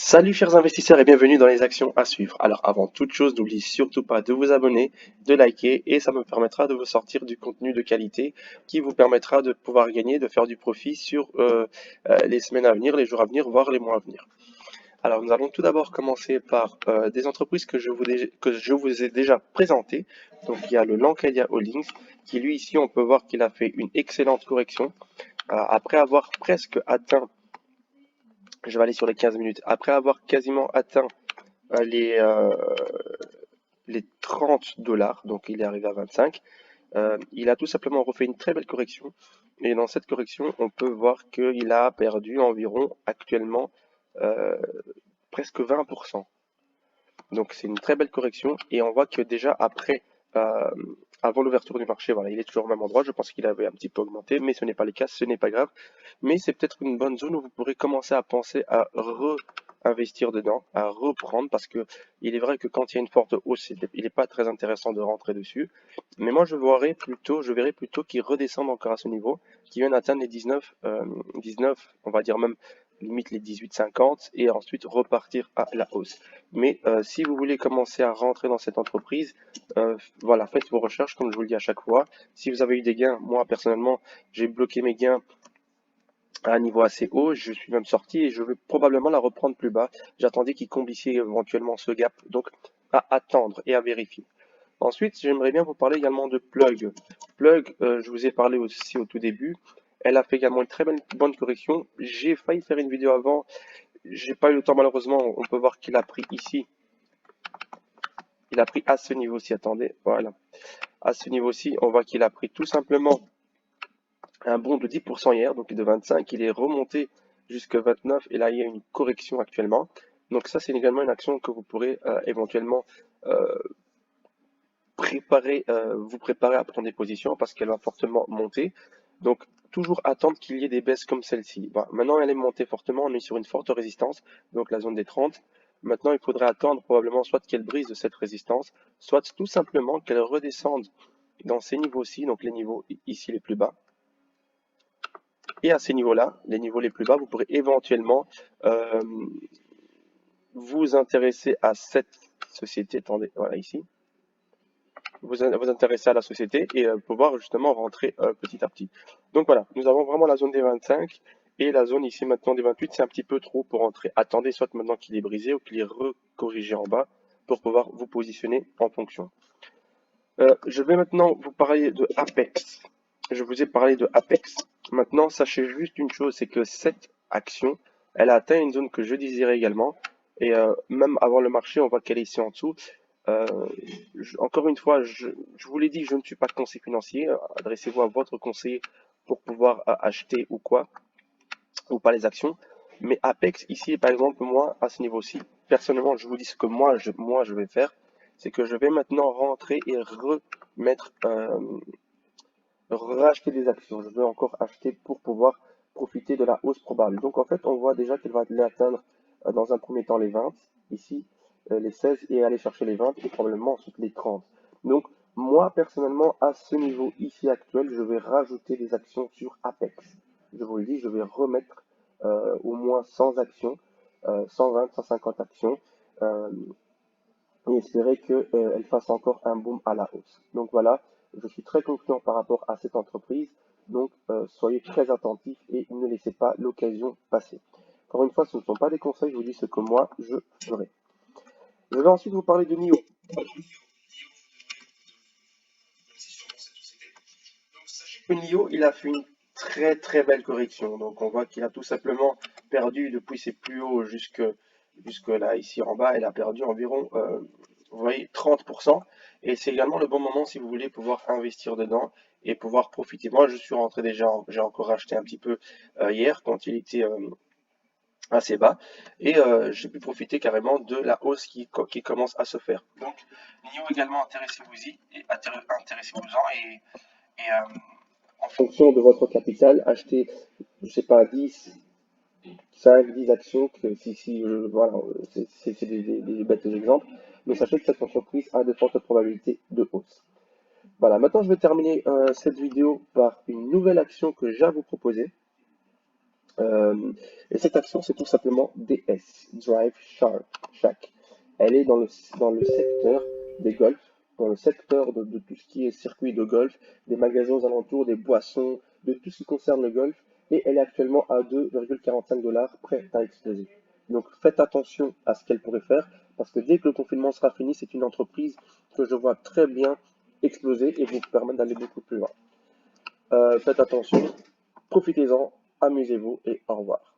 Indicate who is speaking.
Speaker 1: Salut chers investisseurs et bienvenue dans les actions à suivre. Alors avant toute chose, n'oubliez surtout pas de vous abonner, de liker et ça me permettra de vous sortir du contenu de qualité qui vous permettra de pouvoir gagner, de faire du profit sur les semaines à venir, les jours à venir, voire les mois à venir. Alors nous allons tout d'abord commencer par des entreprises que je vous ai déjà présentées. Donc il y a le Lancadia Holdings qui lui ici on peut voir qu'il a fait une excellente correction après avoir presque atteint. Je vais aller sur les 15 minutes. Après avoir quasiment atteint euh, les, euh, les 30 dollars, donc il est arrivé à 25, il a tout simplement refait une très belle correction. Et dans cette correction, on peut voir qu'il a perdu environ actuellement euh, presque 20%. Donc c'est une très belle correction. Et on voit que déjà après, euh, avant l'ouverture du marché, voilà, il est toujours au même endroit. Je pense qu'il avait un petit peu augmenté, mais ce n'est pas le cas, ce n'est pas grave. Mais c'est peut-être une bonne zone où vous pourrez commencer à penser à investir dedans, à reprendre, parce que il est vrai que quand il y a une forte hausse, il n'est pas très intéressant de rentrer dessus. Mais moi, je verrais plutôt qu'il redescende encore à ce niveau, qu'il vienne atteindre les 19, on va dire même limite les 18,50 et ensuite repartir à la hausse. Mais si vous voulez commencer à rentrer dans cette entreprise, voilà, faites vos recherches, comme je vous le dis à chaque fois. Si vous avez eu des gains, moi personnellement, j'ai bloqué mes gains à un niveau assez haut, je suis même sorti et je vais probablement la reprendre plus bas. J'attendais qu'il comble ici éventuellement ce gap, donc à attendre et à vérifier. Ensuite, j'aimerais bien vous parler également de Plug. Plug, je vous ai parlé aussi au tout début. Elle a fait également une très bonne correction. J'ai failli faire une vidéo avant. J'ai pas eu le temps malheureusement. On peut voir qu'il a pris ici. Il a pris à ce niveau-ci. Attendez, voilà. À ce niveau-ci, on voit qu'il a pris tout simplement un bond de 10% hier, donc de 25. Il est remonté jusqu'à 29 et là il y a une correction actuellement. Donc ça, c'est également une action que vous pourrez éventuellement euh, vous préparer à prendre des positions parce qu'elle va fortement monter. Donc, toujours attendre qu'il y ait des baisses comme celle-ci. Voilà. Maintenant, elle est montée fortement, on est sur une forte résistance, donc la zone des 30. Maintenant, il faudrait attendre probablement soit qu'elle brise de cette résistance, soit tout simplement qu'elle redescende dans ces niveaux-ci, donc les niveaux ici les plus bas. Et à ces niveaux-là, les niveaux les plus bas, vous pourrez éventuellement euh, vous intéresser à cette société. Attendez, voilà ici. Vous intéresser à la société et pouvoir justement rentrer petit à petit. Donc voilà, nous avons vraiment la zone des 25 et la zone ici maintenant des 28, c'est un petit peu trop pour rentrer. Attendez soit maintenant qu'il est brisé ou qu'il est recorrigé en bas pour pouvoir vous positionner en fonction. Je vais maintenant vous parler de Apex. Je vous ai parlé de Apex. Maintenant, sachez juste une chose, c'est que cette action, elle a atteint une zone que je désirais également. Et même avant le marché, on voit qu'elle est ici en dessous. Euh, Encore une fois, je vous l'ai dit, je ne suis pas conseiller financier. Adressez-vous à votre conseiller pour pouvoir acheter ou quoi, ou pas les actions. Mais Apex, ici, par exemple, moi, à ce niveau-ci, personnellement, je vous dis ce que moi, je vais faire. C'est que je vais maintenant rentrer et racheter des actions. Je vais encore acheter pour pouvoir profiter de la hausse probable. Donc, en fait, on voit déjà qu'elle va aller atteindre dans un premier temps les 20, ici, les 16 et aller chercher les 20 et probablement ensuite les 30. Donc, moi, personnellement, à ce niveau ici actuel, je vais rajouter des actions sur Apex. Je vous le dis, je vais remettre au moins 100 actions, 120, 150 actions, euh, et espérer qu'elle fasse encore un boom à la hausse. Donc voilà, je suis très confiant par rapport à cette entreprise, donc soyez très attentifs et ne laissez pas l'occasion passer. Encore une fois, ce ne sont pas des conseils, je vous dis ce que moi je ferai. Je vais ensuite vous parler de NIO. Le NIO, il a fait une très très belle correction. Donc on voit qu'il a tout simplement perdu depuis ses plus hauts jusque là, ici en bas, elle a perdu environ, vous voyez, 30%. Et c'est également le bon moment si vous voulez pouvoir investir dedans et pouvoir profiter. Moi, je suis rentré déjà, j'ai encore acheté un petit peu hier quand il était assez bas et j'ai pu profiter carrément de la hausse qui commence à se faire. Donc, NIO également, intéressez-vous-y et intéressez-vous-en et en fonction de votre capital, achetez, je sais pas, 10, 5, 10 actions, voilà, c'est des bêtes exemples, mais sachez que cette entreprise a de fortes probabilités de hausse. Voilà, maintenant je vais terminer cette vidéo par une nouvelle action que j'ai à vous proposer. Euh, et cette action, c'est tout simplement DS, Drive Shack. Elle est dans le secteur des golfs, dans le secteur de tout ce qui est circuit de golf, des magasins aux alentours, des boissons, de tout ce qui concerne le golf. Et elle est actuellement à 2,45 $, prête à exploser. Donc faites attention à ce qu'elle pourrait faire, parce que dès que le confinement sera fini, c'est une entreprise que je vois très bien exploser et vous permettre d'aller beaucoup plus loin. Faites attention, profitez-en, amusez-vous et au revoir.